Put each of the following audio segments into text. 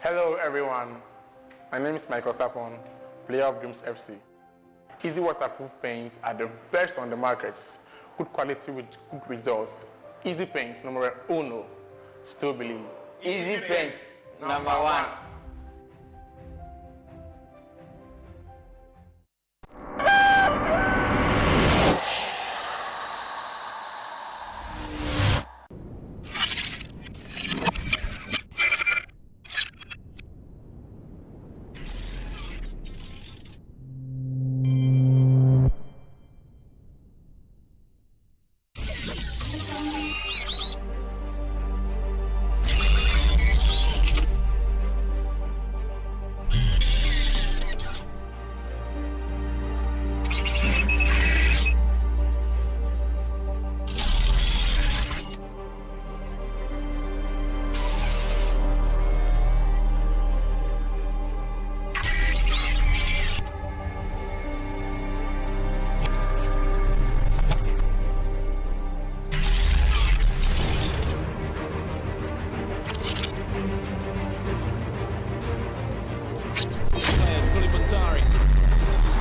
Hello everyone, my name is Michael Sapon, player of Dreams FC. Easy waterproof paints are the best on the market. Good quality with good results. Easy paint, numero uno. Still believe. Easy paint, number one.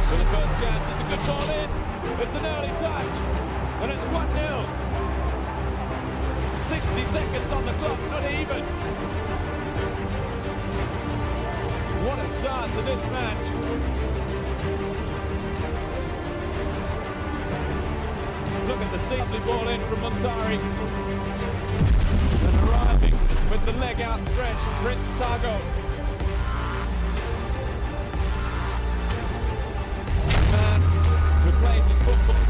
For the first chance, it's a good ball in. It's an early touch, and it's 1-0. 60 seconds on the clock, not even. What a start to this match. Look at the lovely ball in from Montari. And arriving with the leg outstretched, Prince Tagoe. Who plays his football.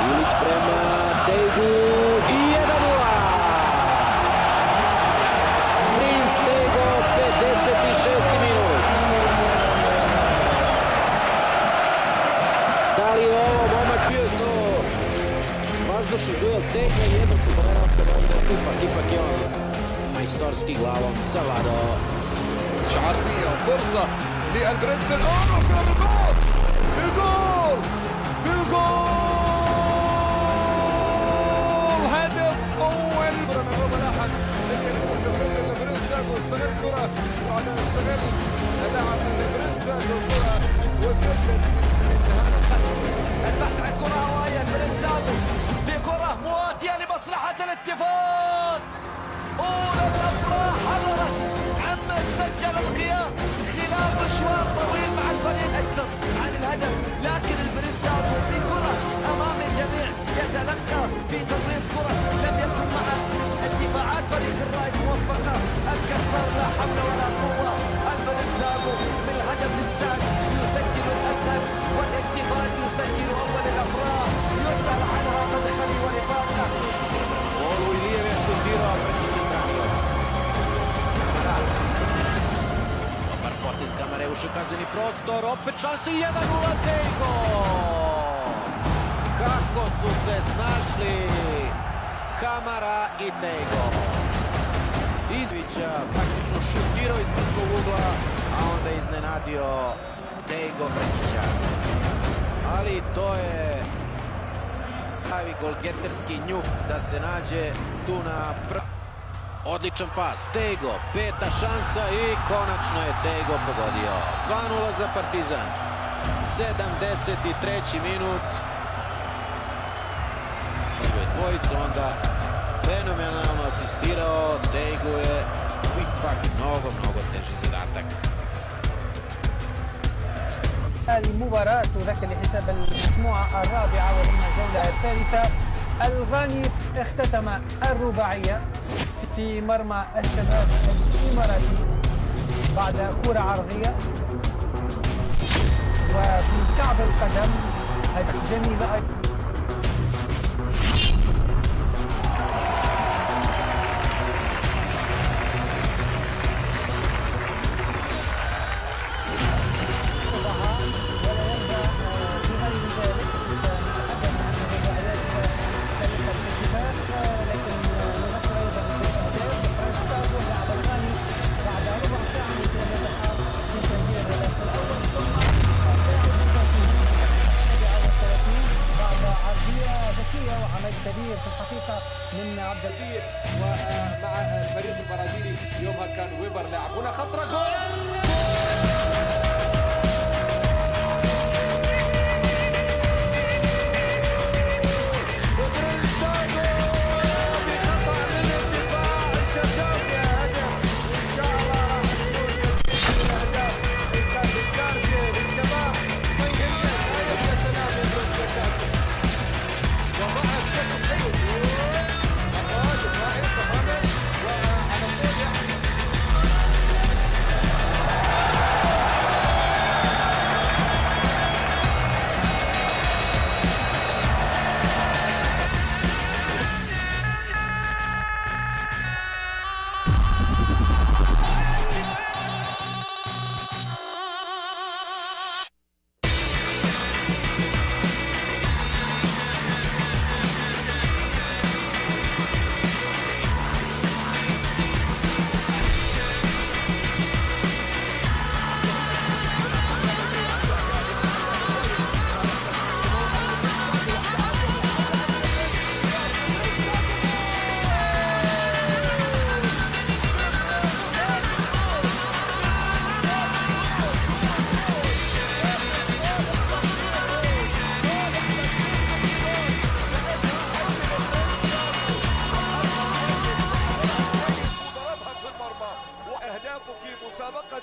Ilić prema Tagoe i 1-0. Prince Tagoe, 56. minut. Da li je ovo momak bio to vazdušni duel Tagoe i jednog futbolera, ipak je on majstorski glavom savladao. شعرنية فرصة للبرنس الآن وكرة بالجول بالجول بالجول هدف أول من الربع الأحد لكن متسلل لبرنس تاغو استغل الكرة بعد أن استغل اللاعب لبرنس تاغو الكرة وسجل البحث عن كرة هوائية لبرنس تاغو بكرة مواتية لمصلحة الاتفاق. أولى الأفراح حضرت عما سجل القيام خلال مشوار طويل مع الفريق أكثر عن الهدف، لكن البرنس تاغو بكرة أمام الجميع يتلقى في تمرير كرة لم يكن مع الدفاعات فريق الرائد موفقة الكسر لا حول ولا قوة البريس تاغو بالهدف الثاني يسجل الأسد والاحتفال يسجل أول الأفراح يسأل عنها مدخلي ورفاقه Gol u Ilijev je šutirao, Brkić je branio. Kamara. Dobar potez Kamare, ušao kazneni prostor, opet šanse 1-0 Tagoe! Kako su se snašli Kamara i Tagoe. Izvića praktično šutirao iz bliskog ugla, a onda iznenadio Tagoe Brkića. Ali to je pravi golgeterski njuh da se nađe tu na odličan pas, Tagoe, peta šansa i konačno je Tagoe pogodio. 2-0 za Partizan, 73. minut. Dvojicu onda fenomenalno asistirao, Tagoe je ipak mnogo teži zadatak. هذه مباراة تذكر لحساب المجموعة الرابعة وضمن الجولة الثالثة. الغاني اختتم الرباعية في مرمى الشباب الإماراتي بعد كرة عرضية وفي كعب القدم هدف جميل أيضا. كبير في الحقيقة من عبد القير ومع الفريق البرازيلي يومها كان ويبر لاعب هنا خطرة جول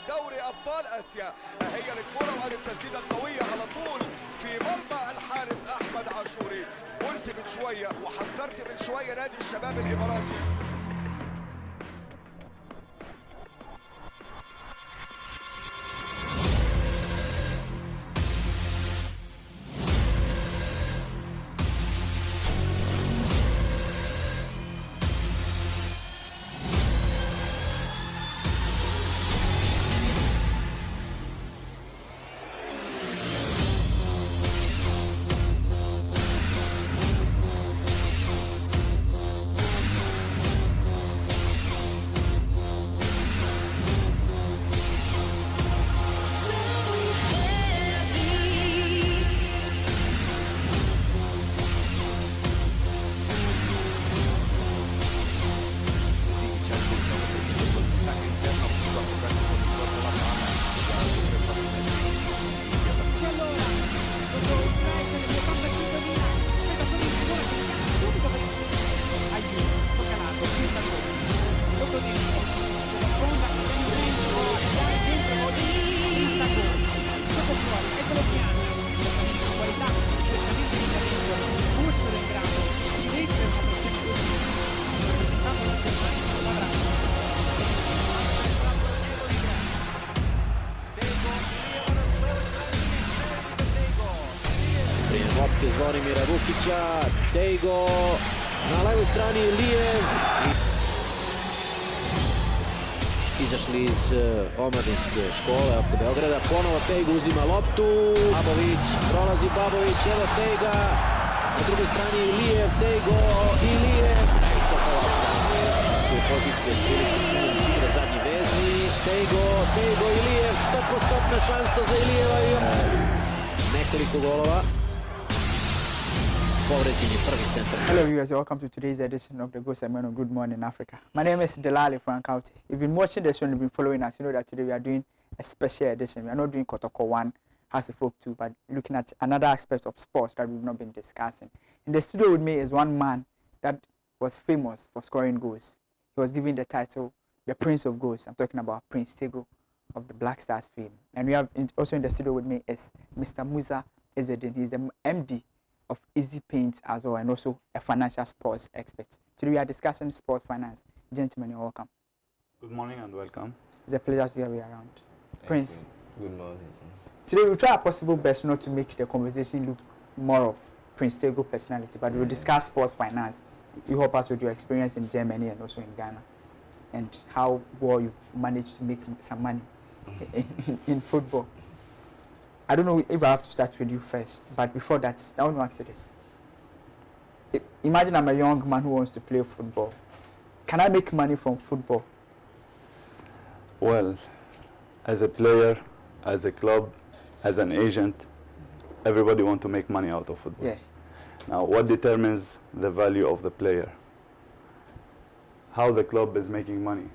دوري ابطال اسيا. هي الكره وهذه التسديده القويه على طول في مرمى الحارس احمد عاشوري. قلت من شويه وحذرت من شويه نادي الشباب الاماراتي Zvonimira Vukića, Tagoe na levoj strani Lijev. Izašli iz omladinske škole oko Beograda, ponovo Tagoe uzima loptu, Babović, prolazi Babović, evo Tagoe, na drugoj strani Lijev, Tagoe i Lijev. U poziciju Silić, zadnji vezni, Tagoe i Lijev, 100% šansa za Ilijeva i nekoliko golova. Hello viewers, welcome to today's edition of the Go segment of Good Morning Africa. My name is Delali, Phrank. If you've been watching this show and you've been following us, you know that today we are doing a special edition. We are not doing Kotoko 1, Has the Folk 2, but looking at another aspect of sports that we've not been discussing. In the studio with me is one man that was famous for scoring goals. He was given the title, the Prince of Goals. I'm talking about Prince Tagoe of the Black Stars fame. And we have also in the studio with me is Mr. Musa Ezzedine. He's the MD of Easy Paints as well, and also a financial sports expert. Today we are discussing sports finance. Gentlemen, you're welcome. Good morning and welcome. It's a pleasure to have you around. Prince. Good morning. Today we'll try our possible best not to make the conversation look more of Prince Tagoe personality, but we'll discuss sports finance. You help us with your experience in Germany and also in Ghana, and how well you managed to make some money in football. I don't know if I have to start with you first, but before that, I want to ask you this. Imagine I'm a young man who wants to play football. Can I make money from football? Well, as a player, as a club, as an agent, everybody wants to make money out of football. Yeah. Now, what determines the value of the player? How the club is making money.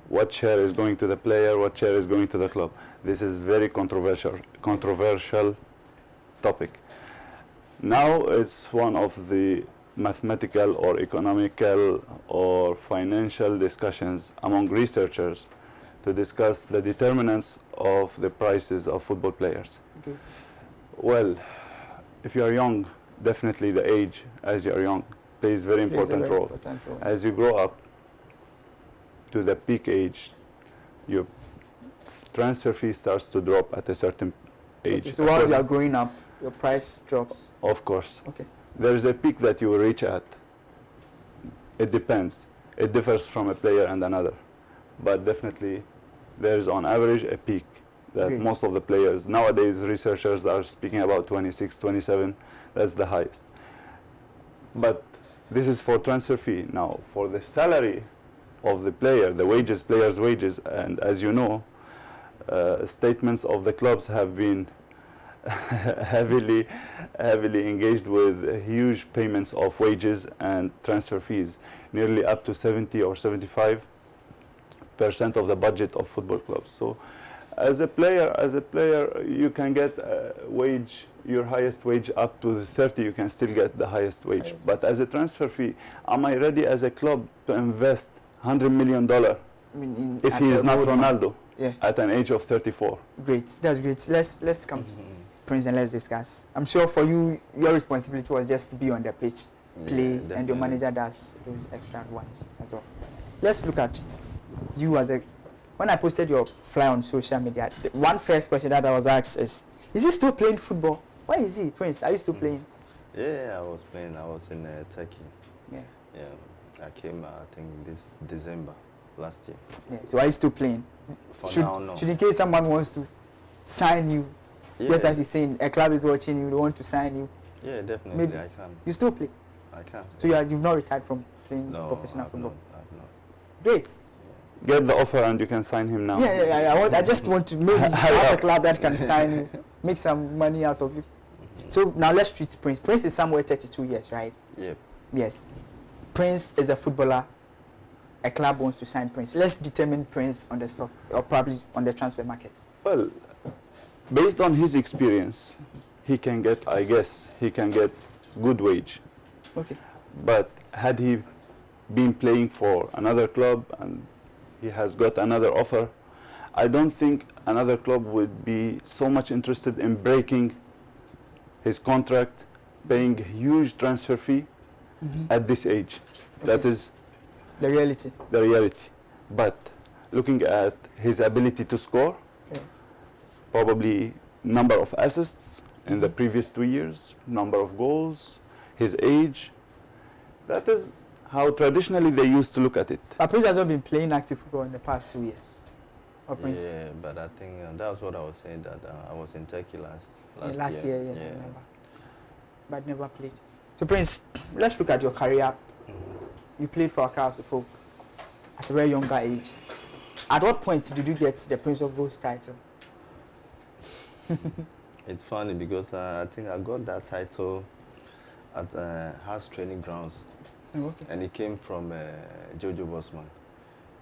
What share is going to the player, what share is going to the club. This is very controversial topic. Now it's one of the mathematical or economical or financial discussions among researchers to discuss the determinants of the prices of football players. Good. Well, if you are young, definitely the age as you are young plays very important role. As you grow up to the peak age, your transfer fee starts to drop at a certain age. Okay, so while you are growing up, your price drops? Of course. Okay. There is a peak that you will reach at. It depends. It differs from a player and another. But definitely, there is on average a peak that most of the players, nowadays researchers are speaking about 26, 27, that's the highest. But this is for transfer fee. Now, for the salary of the player, the wages, players' wages, and as you know, statements of the clubs have been heavily engaged with huge payments of wages and transfer fees, nearly up to 70 or 75% of the budget of football clubs. So, as a player, you can get a wage, your highest wage up to the 30, you can still get the highest wage. But as a transfer fee, am I ready as a club to invest $100 million if he is not Ronaldo at an age of 34? Great, that's great. Let's come to Prince and let's discuss. I'm sure for you, your responsibility was just to be on the pitch, play, and your manager does those extra ones as well. Let's look at you as a. When I posted your flyer on social media, the one first question that I was asked is he still playing football? Where is he, Prince? Are you still playing? Yeah, I was playing. I was in Turkey. Yeah. I came, I think, this December last year. Yeah. So are you still playing? For now, no. Should in case someone wants to sign you, just as he's saying, a club is watching you, they want to sign you. Yeah, definitely, maybe I can. You still play? I can. So you've not retired from playing professional football? No, I've not. Great. Get the offer and you can sign him now. Yeah. I just want to maybe have a club that can sign you, make some money out of you. So now let's treat Prince. Prince is somewhere 32 years, right? Yep. Yes. Prince is a footballer. A club wants to sign Prince. Let's determine Prince on the stock or probably on the transfer market. Well, based on his experience, he can get, I guess, good wage. Okay. But had he been playing for another club and he has got another offer, I don't think another club would be so much interested in breaking his contract, paying a huge transfer fee at this age. Okay. That is the reality. The reality. But looking at his ability to score, probably number of assists, in the previous 2 years, number of goals, his age. That is how traditionally they used to look at it. But Prince has not been playing active football in the past 2 years. Or Prince? Yeah, but I think that was what I was saying, that I was in Turkey last year, I remember. But never played. So Prince, let's look at your career. You played for Accra Folk at a very younger age. At what point did you get the Prince of Goals title? It's funny because I think I got that title at House Training Grounds. Oh, okay. And it came from Jojo Bosman,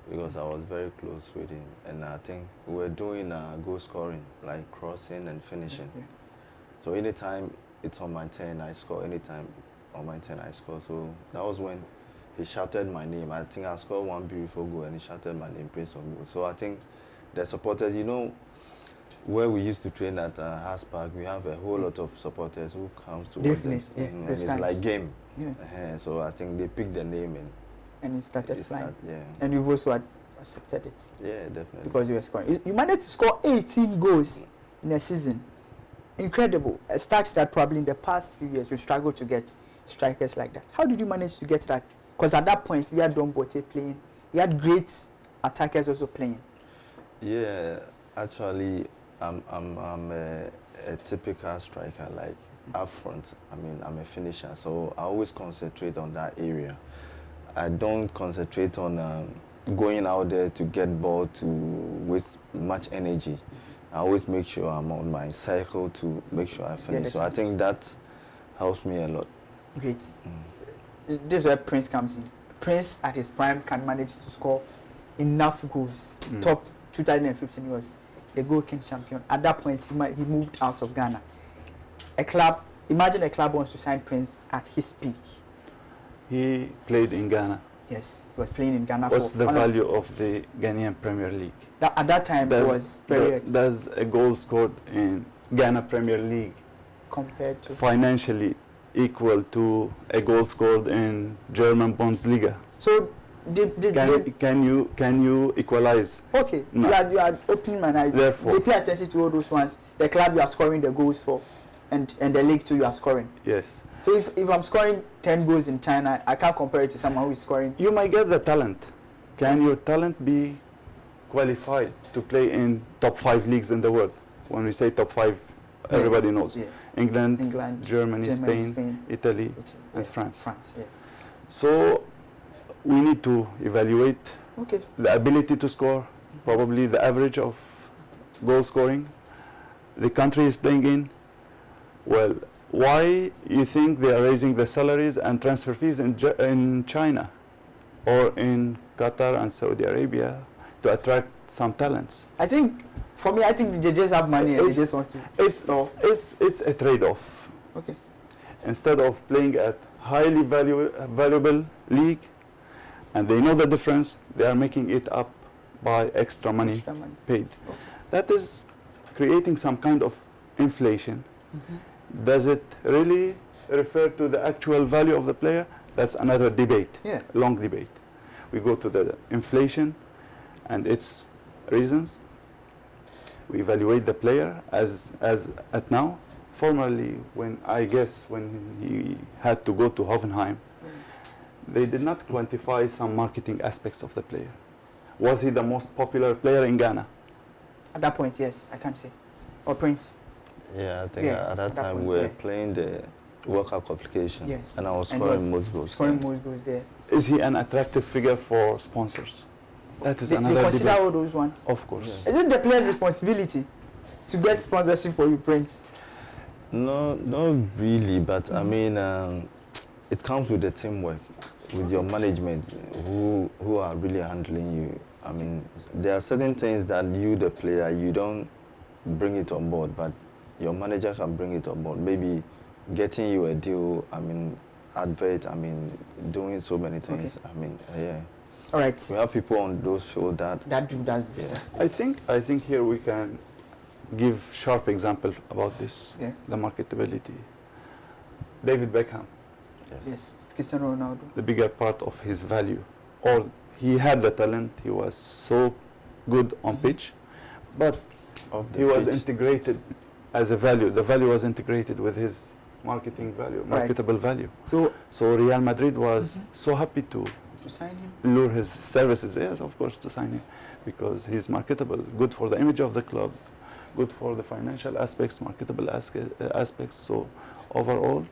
because I was very close with him. And I think we were doing goal scoring, like crossing and finishing. Yeah. So anytime it's on my turn, I score. Anytime on my turn, I score. So that was when he shouted my name. I think I scored one beautiful goal and he shouted my name, Prince of Goals. So I think the supporters, you know, where we used to train at Haas Park, we have a whole lot of supporters who comes to watch them. And it's like game. Yeah. So I think they picked the name and it started flying. Yeah. And you've also accepted it. Yeah, definitely. Because you were scoring. You managed to score 18 goals in a season. Incredible. A stats that probably in the past few years we've struggled to get strikers like that. How did you manage to get that? Because at that point we had Don Bote playing. We had great attackers also playing. Yeah, actually, I'm a typical striker, like up front. I mean, I'm a finisher, so I always concentrate on that area. I don't concentrate on going out there to get ball to waste much energy. I always make sure I'm on my cycle to make sure I finish. So I think that helps me a lot. Great. This is where Prince comes in. Prince at his prime can manage to score enough goals. Top 2015 he was the goal king champion. At that point he moved out of Ghana. Imagine a club wants to sign Prince at his peak. He played in Ghana. Yes, he was playing in Ghana. What's the value of the Ghanaian Premier League? At that time it was very Does a goal scored in Ghana Premier League compared to financially equal to a goal scored in German Bundesliga? So can you equalize? Okay, no. you are opening my eyes. Therefore, they pay attention to all those ones. The club you are scoring the goals for, and the league too you are scoring. Yes. So if I'm scoring 10 goals in China, I can't compare it to someone who is scoring. You might get the talent. Can your talent be qualified to play in top 5 leagues in the world? When we say top 5, everybody knows. Yeah. England, Germany, Spain, Italy, and France. Yeah. So we need to evaluate the ability to score, probably the average of goal scoring the country is playing in. Well, why you think they are raising the salaries and transfer fees in China or in Qatar and Saudi Arabia to attract some talents? I think, for me, I think they just have money and they just want to. It's a trade-off. Okay. Instead of playing at highly valuable league, and they know the difference, they are making it up by extra money paid. Okay. That is creating some kind of inflation. Does it really refer to the actual value of the player? That's another debate, long debate. We go to the inflation and its reasons. We evaluate the player as at now. Formerly, when he had to go to Hoffenheim, they did not quantify some marketing aspects of the player. Was he the most popular player in Ghana? At that point, yes, I can't say. Or Prince. Yeah, I think at that time we were playing the World Cup qualification. Yes. And I was scoring most goals. Scoring most goals there. Is he an attractive figure for sponsors? That is another debate. They consider all those ones? Of course. Yes. Is it the player's responsibility to get sponsorship for you, Prince? No, not really, but I mean, it comes with the teamwork, with your management, who are really handling you. I mean, there are certain things that you, the player, you don't bring it on board, but your manager can bring it on board. Maybe getting you a deal, I mean, advert, I mean, doing so many things. Okay. I mean, yeah. All right. We have people on those fields that do that. Yeah. I think here we can give sharp example about this, the marketability. David Beckham. Yes, it's Cristiano Ronaldo. The bigger part of his value. He had the talent, he was so good on pitch, but he was integrated as a value. The value was integrated with his marketing value, marketable value. So Real Madrid was so happy to sign him, lure his services. Yes, of course, to sign him, because he's marketable, good for the image of the club, good for the financial aspects, marketable aspects. So overall,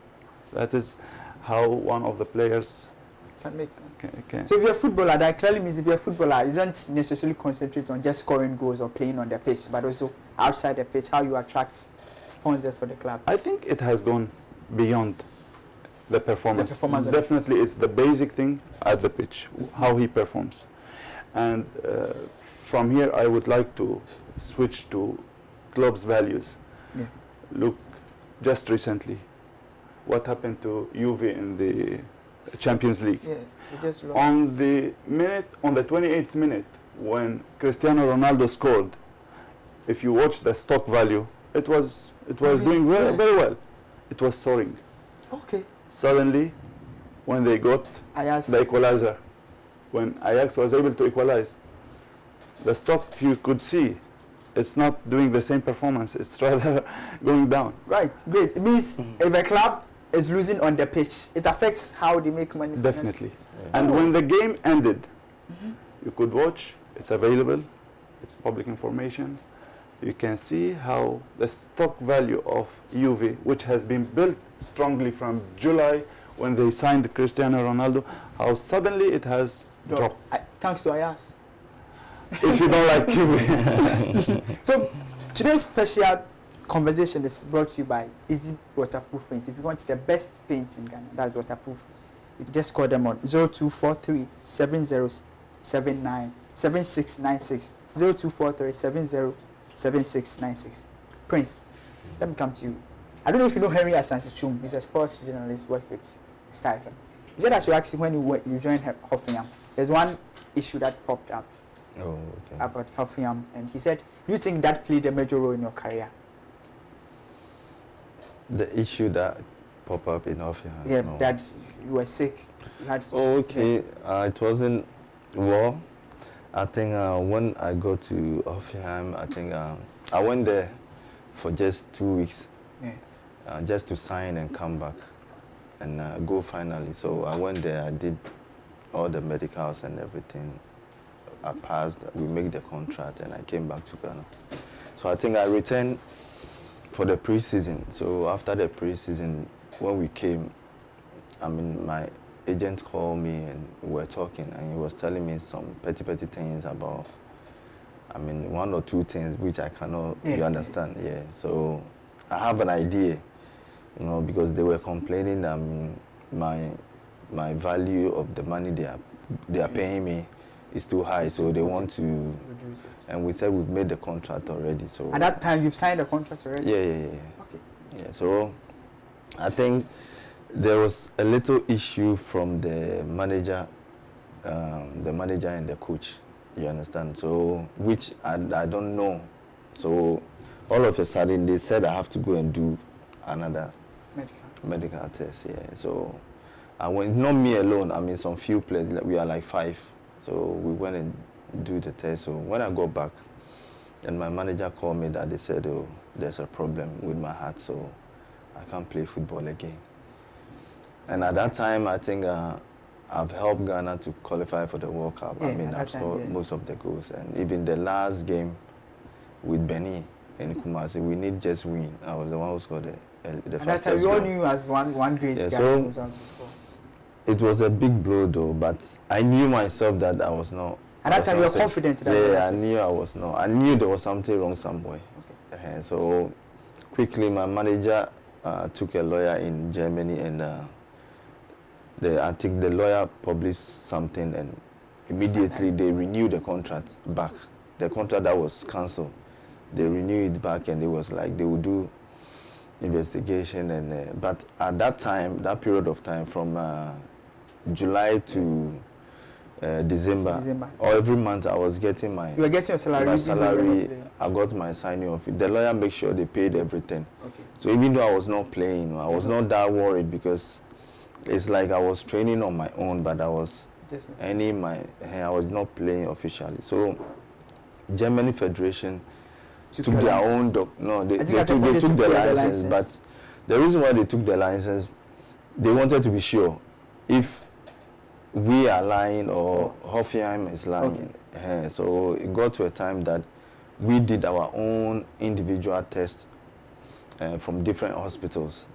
that is how one of the players can make. Can. So if you're a footballer, that clearly means if you're a footballer, you don't necessarily concentrate on just scoring goals or playing on the pitch, but also outside the pitch, how you attract sponsors for the club. I think it has gone beyond the performance. Definitely, it's the basic thing at the pitch, how he performs. And from here, I would like to switch to club's values. Yeah. Look, just recently, what happened to Juve in the Champions League? Yeah, just on the 28th minute, when Cristiano Ronaldo scored, if you watch the stock value, it was doing very well. It was soaring. Okay. Suddenly, when they got the equalizer, when Ajax was able to equalize, the stock, you could see, it's not doing the same performance. It's rather going down. Right, great. It means if a club is losing on the pitch, it affects how they make money. Definitely. Yeah. And when the game ended, you could watch, it's available, it's public information. You can see how the stock value of Juve, which has been built strongly from July when they signed Cristiano Ronaldo, how suddenly it has dropped. Thanks to Ajax. If you don't like Juve. So today's special conversation is brought to you by Easy Waterproof Paint. If you want the best paint in Ghana, that's waterproof. You just call them on 0243 7079 7696 0243 7696. Prince, let me come to you. I don't know if you know Henry Asante-Chum. He's a sports journalist, worked with Star FM. He said I should ask you when you joined Hoffenheim. There's one issue that popped up about Hoffenheim, and he said, do you think that played a major role in your career? The issue that popped up in Hoffenheim? Yeah, no. That you were sick. You had it wasn't, well, I think when I got to Hoffenheim, I think I went there for just 2 weeks, just to sign and come back and go finally. So I went there, I did all the medicals and everything. I passed, we made the contract, and I came back to Ghana. So I think I returned for the pre-season. So after the pre-season, when we came, I mean, my agent called me and we were talking, and he was telling me some petty things about, I mean, 1 or 2 things which I cannot understand. Yeah. So I have an idea, you know, because they were complaining that my value of the money they are paying me is too high, so they want to reduce it. And we said we've made the contract already. So at that time, you've signed the contract already? Yeah. Okay. Yeah. So I think there was a little issue from the manager and the coach. You understand? So which I don't know. So all of a sudden they said I have to go and do another medical test. Yeah. So I went, not me alone. I mean, some few players. We are like 5. So we went and do the test. So when I got back, and my manager called me that they said, oh, there's a problem with my heart, so I can't play football again. And at that time, I think I've helped Ghana to qualify for the World Cup. I mean, I've scored most of the goals. And even the last game with Benin in Kumasi, we need just win. I was the one who scored the first goal. We all knew you as one great guy. So it was a big blow, though, but I knew myself that I was not. At that time, you were confident that I knew I was not. I knew there was something wrong somewhere. Okay. So quickly, my manager took a lawyer in Germany, and I think the lawyer published something, and immediately they renewed the contract back. The contract that was cancelled, they renewed it back, and it was like they would do investigation. And but at that time, that period of time from July to December, or every month I was getting you were getting your salary. My salary, I got my signing off. The lawyer made sure they paid everything. Okay. So even though I was not playing, I was not that worried, because it's like I was training on my own, but I was I was not playing officially. So Germany Federation took their own they took the license, but the reason why they took the license, they wanted to be sure if we are lying or Hoffenheim is lying. Okay. So it got to a time that we did our own individual tests from different hospitals.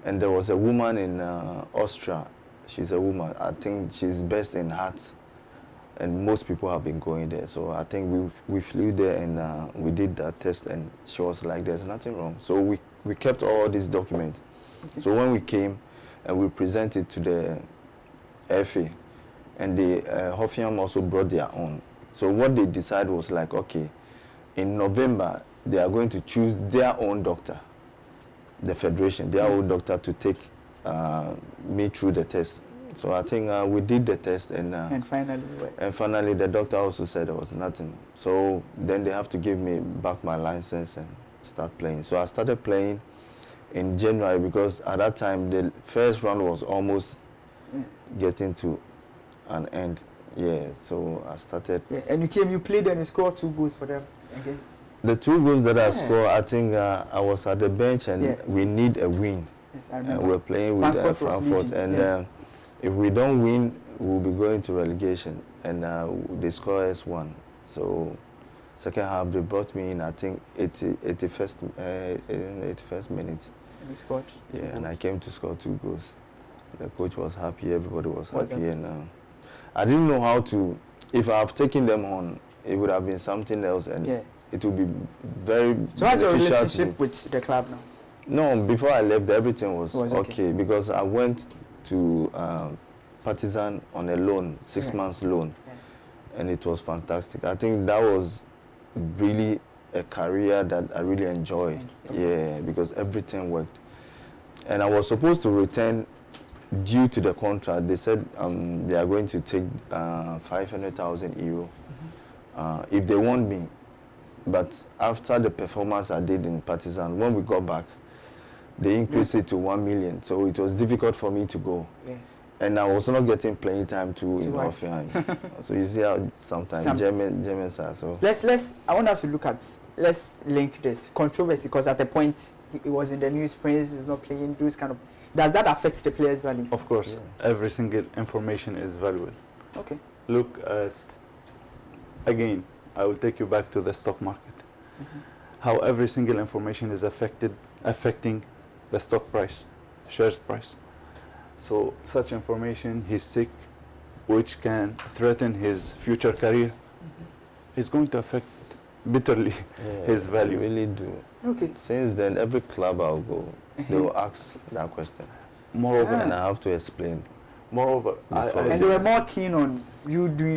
And there was a woman in Austria. She's a woman. I think she's based in Hearts. And most people have been going there. So I think we flew there and we did that test, and she was like, there's nothing wrong. So we kept all these documents. Okay. So when we came and we presented to the FA, and the Hoffenheim also brought their own. So what they decided was like, okay, in November, they are going to choose their own doctor, the federation, their own doctor to take me through the test. So I think we did the test, and finally the doctor also said there was nothing. So then they have to give me back my license and start playing. So I started playing in January, because at that time the first round was almost getting to an end. Yeah, so I started. Yeah, and you played and you scored 2 goals for them, I guess. The 2 goals that I scored, I think I was at the bench, and we need a win. Yes, I remember. We're playing with Frankfurt, and if we don't win, we'll be going to relegation, and they score us 1. So second half, they brought me in, I think, 81st minute. And you scored? Yeah, and I came to score 2 goals. The coach was happy, everybody was happy, and I didn't know how to. If I have taken them on, it would have been something else, and it would be very. So how's your relationship with the club now? No, before I left, everything was okay, because I went to Partizan on a loan, 6 months loan, and it was fantastic. I think that was really a career that I really enjoyed. Yeah, because everything worked, and I was supposed to return. Due to the contract, they said they are going to take 500,000 euro if they want me. But after the performance I did in Partizan, when we got back, they increased it to 1 million. So it was difficult for me to go. Yeah. And I was not getting playing time too in Hoffenheim. So you see how sometimes Germans are. So I want us to look at, let's link this controversy, because at the point it was in the news, Prince is not playing, those kind of. Does that affect the player's value? Of course. Every single information is valuable. Okay. Look at, again, I will take you back to the stock market. How every single information is affecting the stock price, shares price. So such information, he's sick, which can threaten his future career, is going to affect bitterly his value. They really do. Okay. Since then, every club I'll go, they will ask that question. Moreover, and I have to explain. Moreover, and they were more keen on you doing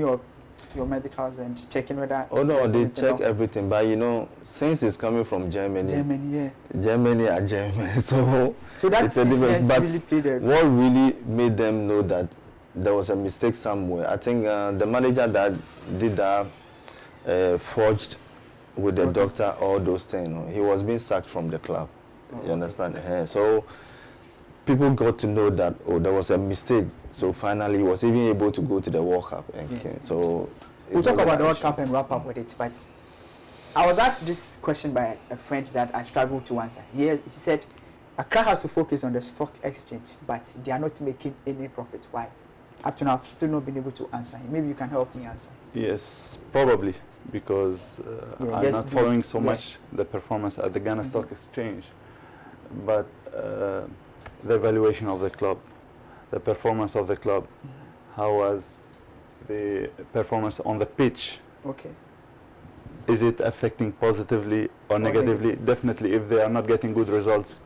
your medicals and checking whether. Oh no, they check everything. But you know, since it's coming from Germany. Germany are German, so that's it's a difference. But really played what really made them know that there was a mistake somewhere? I think the manager that did that forged with the doctor, all those things. He was being sacked from the club. You understand? So people got to know that there was a mistake. So finally, he was even able to go to the World Cup. So we'll talk about the World Cup and wrap up with it. But I was asked this question by a friend that I struggled to answer. He said, Accra has to focus on the stock exchange, but they are not making any profit. Why? Up to now, I've still not been able to answer. Maybe you can help me answer. Yes, probably, because I'm not following so much the performance at the Ghana Stock Exchange. But the valuation of the club, the performance of the club, how was the performance on the pitch? Okay. Is it affecting positively or negatively? Definitely, if they are not getting good results.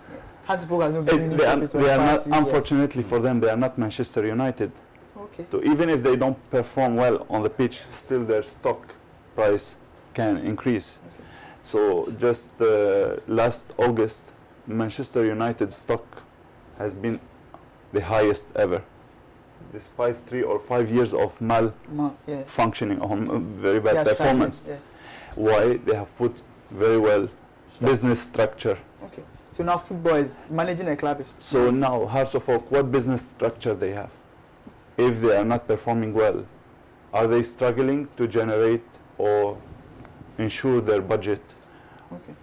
They are not, unfortunately for them, they are not Manchester United. Okay. So even if they don't perform well on the pitch, still their stock price can increase. Okay. So just last August, Manchester United stock has been the highest ever, despite 3 or 5 years of functioning on very bad performance. Why? They have put very well business structure. Okay. So now football is managing a club. So now Hearts of Oak, what business structure they have? If they are not performing well, are they struggling to generate or ensure their budget, Okay.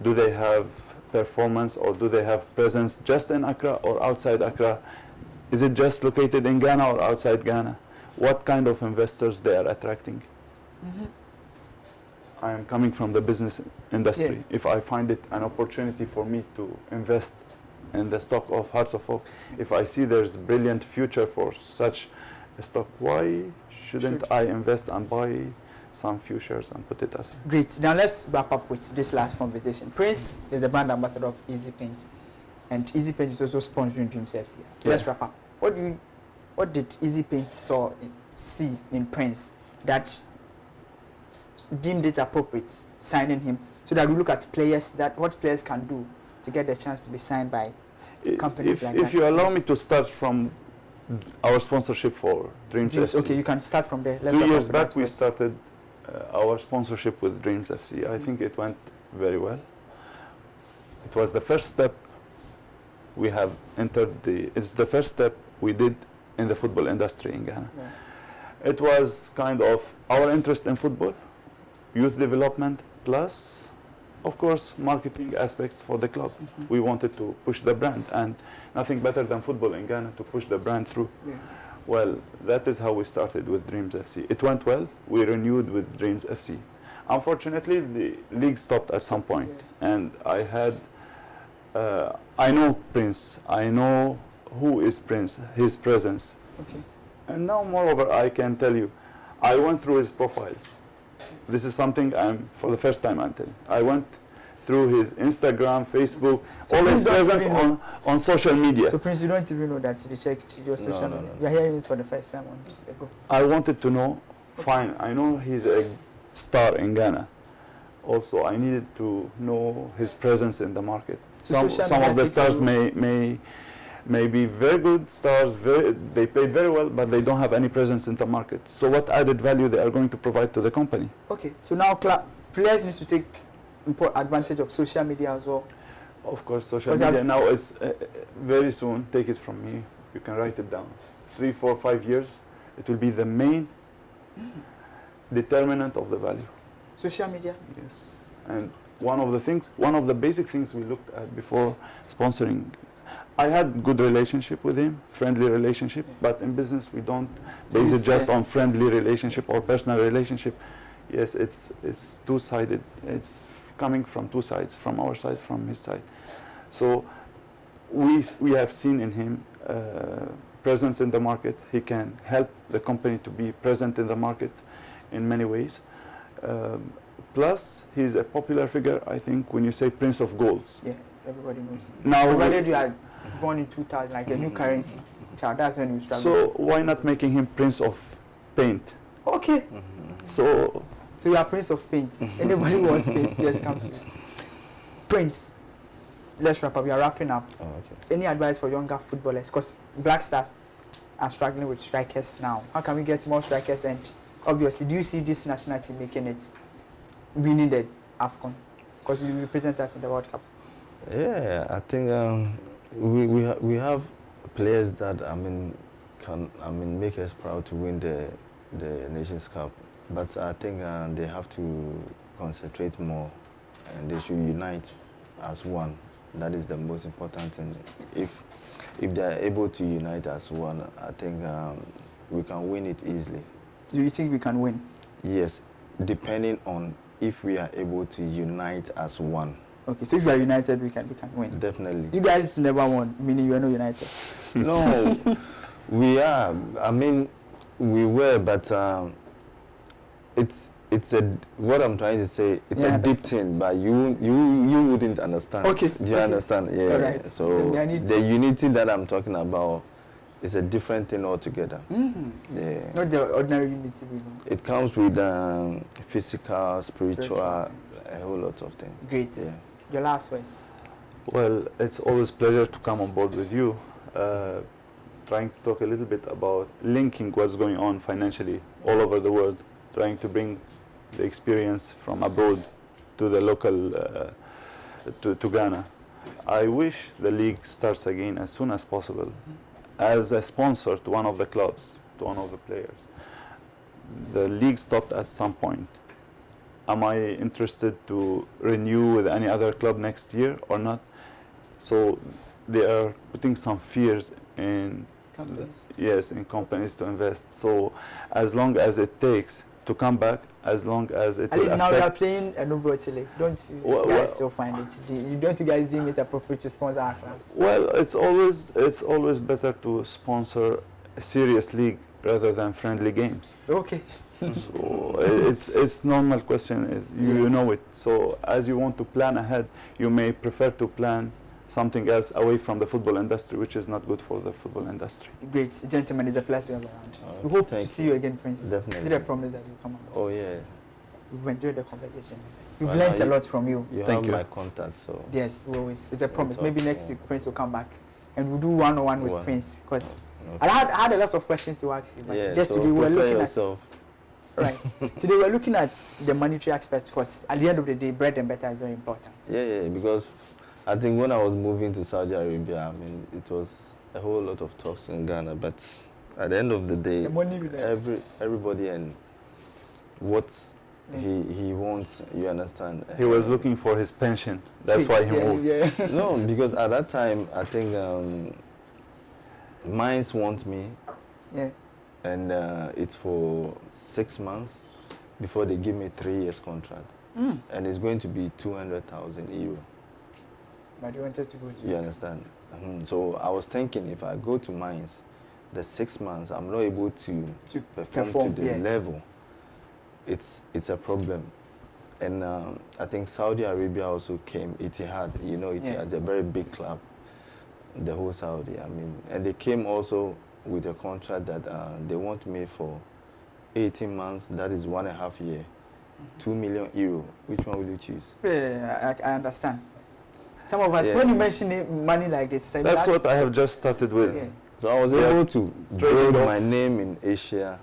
Do they have performance, or do they have presence just in Accra or outside Accra? Is it just located in Ghana or outside Ghana? What kind of investors they are attracting? I am coming from the business industry. Yeah. If I find it an opportunity for me to invest in the stock of Hearts of Oak, if I see there's brilliant future for such a stock, why shouldn't I invest and buy some few shares and put it as Great. Now let's wrap up with this last conversation. Prince is the brand ambassador of Easy Paint, and Easy Paint is also sponsoring Dreams FC. Yeah. Let's wrap up. What did Easy Paint see in Prince that deemed it appropriate signing him, so that we look at players, that what players can do to get the chance to be signed by companies like that? If you allow me to start from our sponsorship for Dreams FC. Okay, you can start from there. 2 years back we started our sponsorship with Dreams FC. I think it went very well. It was the first step we have entered it's the first step we did in the football industry in Ghana. Yeah. It was kind of our interest in football, youth development, plus, of course, marketing aspects for the club. We wanted to push the brand, and nothing better than football in Ghana to push the brand through. Yeah. Well, that is how we started with Dreams FC. It went well. We renewed with Dreams FC. Unfortunately, the league stopped at some point, and I know Prince. I know who is Prince, his presence. Okay. And now, moreover, I can tell you, I went through his profiles. This is something for the first time I'm telling. I went through his Instagram, Facebook, all his presence on social media. So Prince, you don't even know that they checked your social media. You're hearing it for the first time on the go. I wanted to know, fine, I know he's a star in Ghana. Also, I needed to know his presence in the market. So some of the stars may be very good stars, they played very well, but they don't have any presence in the market. So what added value they are going to provide to the company? Okay, so now players need to take advantage of social media as well. Of course, social media now is very soon, take it from me, you can write it down. 3, 4, 5 years, it will be the main determinant of the value. Social media? Yes. And one of the basic things we looked at before sponsoring, I had good relationship with him, friendly relationship, but in business we don't base it just on friendly relationship or personal relationship. Yes, it's two-sided. It's coming from two sides, from our side, from his side. So we have seen in him presence in the market. He can help the company to be present in the market in many ways. Plus, he's a popular figure, I think, when you say Prince of Goals. Yeah, everybody knows. Now, provided you are born in 2000, like the new currency, that's when you struggle. So why not making him Prince of Paint? Okay. So you are Prince of Paint. Anybody who wants paint, just come to you. Prince, let's wrap up. We are wrapping up. Oh, okay. Any advice for younger footballers? Because Black Stars are struggling with strikers now. How can we get more strikers? And obviously, do you see this national team making it, winning the AFCON? Because you represent us in the World Cup. Yeah, I think we have players that can make us proud to win the Nations Cup. But I think they have to concentrate more, and they should unite as one. That is the most important thing. If they are able to unite as one, I think we can win it easily. Do you think we can win? Yes, depending on if we are able to unite as one. Okay, so if we are united, we can win. Definitely. You guys never won, meaning you are not united. No, we are. I mean, we were, but it's a, what I'm trying to say, it's a deep thing, but you wouldn't understand. Okay. Do you understand? Yeah. Right. So the unity that I'm talking about is a different thing altogether. Yeah. Not the ordinary unity we know. It comes with physical, spiritual, a whole lot of things. Great. Yeah. Your last words. well, it's always a pleasure to come on board with you. Trying to talk a little bit about linking what's going on financially all over the world, trying to bring the experience from abroad to the local, to Ghana. I wish the league starts again as soon as possible. As a sponsor to one of the clubs, to one of the players. The league stopped at some point. am I interested to renew with any other club next year or not? So they are putting some fears in Companies. yes, in companies to invest. So as long as it takes to come back, as long as it At will least now we are affect, playing an overtly. Don't you Well, guys still find it? Don't you guys deem it appropriate to sponsor our clubs? well, it's always better to sponsor a serious league rather than friendly games. Okay. So it's normal question. You know it. So as you want to plan ahead, you may prefer to plan something else away from the football industry, which is not good for the football industry. Great. Gentlemen, it's a pleasure to have you around. We hope to thank see you again, Prince. Definitely. Is it a promise that you come on? Oh yeah. We've enjoyed the conversation. We've Well, learned a you- lot from you. You Thank have you. my contact, so Yes, we always. It's a promise. talk, Maybe next yeah. week Prince will come back and we'll do one-on-one with One. Prince. Because okay. I had a lot of questions to ask you, but yeah. just So today we were prepare looking yourself. at right. Today we're looking at the monetary aspect because at the end of the day, bread and butter is very important. Yeah, because I think when I was moving to Saudi Arabia, I mean, it was a whole lot of talks in Ghana, but at the end of the day, The money will there. everybody and what he wants, you understand? He was looking for his pension. That's why he moved. Yeah. No, because at that time, I think Mines want me, Yeah. and it's for 6 months before they give me 3 years contract. And it's going to be 200,000 euro. But you wanted to go to. You understand? So I was thinking if I go to Mines, the 6 months, I'm not able to perform to the yeah. level. It's a problem. And I think Saudi Arabia also came, Etihad, you know, Etihad's a very big club, the whole Saudi, I mean. And they came also with a contract that they want me for 18 months, that is 1.5 years, 2 million euro. Which one will you choose? Yeah, I understand. Some of us, Yeah. when you mention money like this, That's what I have just started with. Yeah. So I was Yeah. able to Trading build off. my name in Asia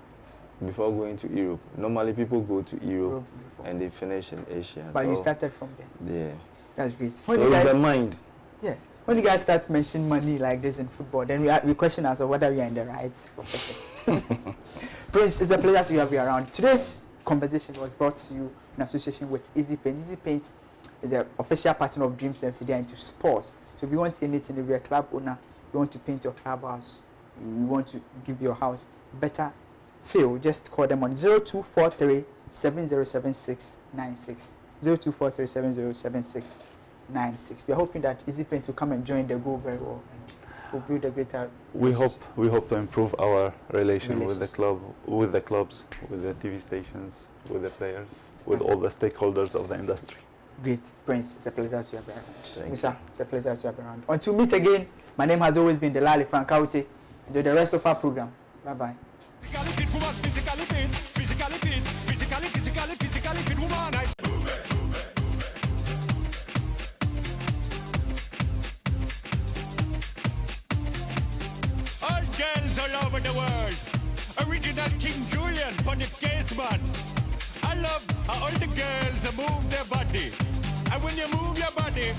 before going to Europe. Normally people go to Europe Before. and they finish in Asia. But so, you started from there. Yeah. That's great. So When you it's guys, the mind. yeah, when you guys start mentioning money like this in football, then we question ourselves whether we are in the right profession. Prince, it's a pleasure to have you around. Today's conversation was brought to you in association with Easy Paint. Easy Paint is the official partner of Dreams MC. They are into sports. So if you want anything, if you're a club owner, you want to paint your clubhouse, you want to give your house better feel, just call them on 0243 707696. 0243 707696. We are hoping that Easy Paint will come and join the go very well and will build a greater. We hope to improve our relation with the Relations. club, with the clubs, with the TV stations, with the players, with all the stakeholders of the industry. Great, Prince. It's a pleasure to have you around. Thank Musa, it's a pleasure to have you around. Until we meet again, my name has always been Delali, Phrank. Enjoy the rest of our program. Bye-bye. Physically fit, woman, physically fit, physically fit, physically fit, woman. I all girls all over the world. Original King Julian, on the case man. I love how all the girls move their body. And when you move your body,